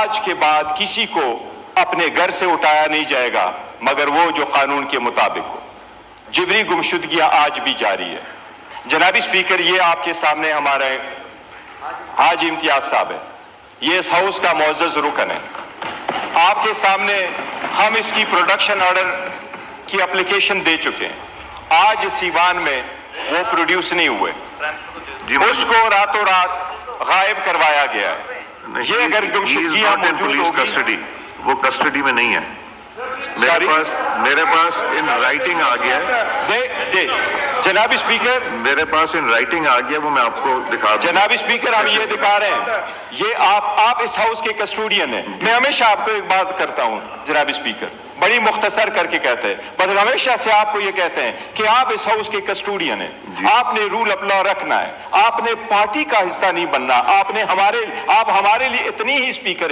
آج کے بعد کسی کو اپنے گھر سے اٹھایا نہیں جائے گا مگر وہ جو قانون کے مطابق ہو. جبری گمشدگیاں آج بھی جاری ہے. جناب اسپیکر، یہ آپ کے سامنے ہمارے حاجی امتیاز صاحب ہے، یہ اس ہاؤس کا معزز رکن ہے. آپ کے سامنے ہم اس کی پروڈکشن آرڈر کی اپلیکیشن دے چکے ہیں. آج سیوان میں وہ پروڈیوس نہیں ہوئے، اس کو راتوں رات غائب کروایا گیا ہے. یہ اگر گمشدگیاں موجود ہوگی، وہ کسٹڈی میں نہیں ہے. میرے پاس ان رائٹنگ آ گیا ہے. جناب اسپیکر، میرے پاس ان رائٹنگ آ گیا، وہ میں آپ کو دکھا دوں. جناب اسپیکر، ہم یہ دکھا رہے ہیں، یہ آپ اس ہاؤس کے کسٹوڈین ہیں. میں ہمیشہ آپ کو ایک بات کرتا ہوں جناب اسپیکر، بڑی مختصر کر کے کہتے ہیں، پر ہمیشہ سے آپ کو یہ کہتے ہیں کہ آپ اس ہاؤس کے کسٹوڈین ہیں. آپ نے رول آف لا رکھنا ہے، آپ نے پارٹی کا حصہ نہیں بننا. آپ ہمارے لیے اتنی ہی اسپیکر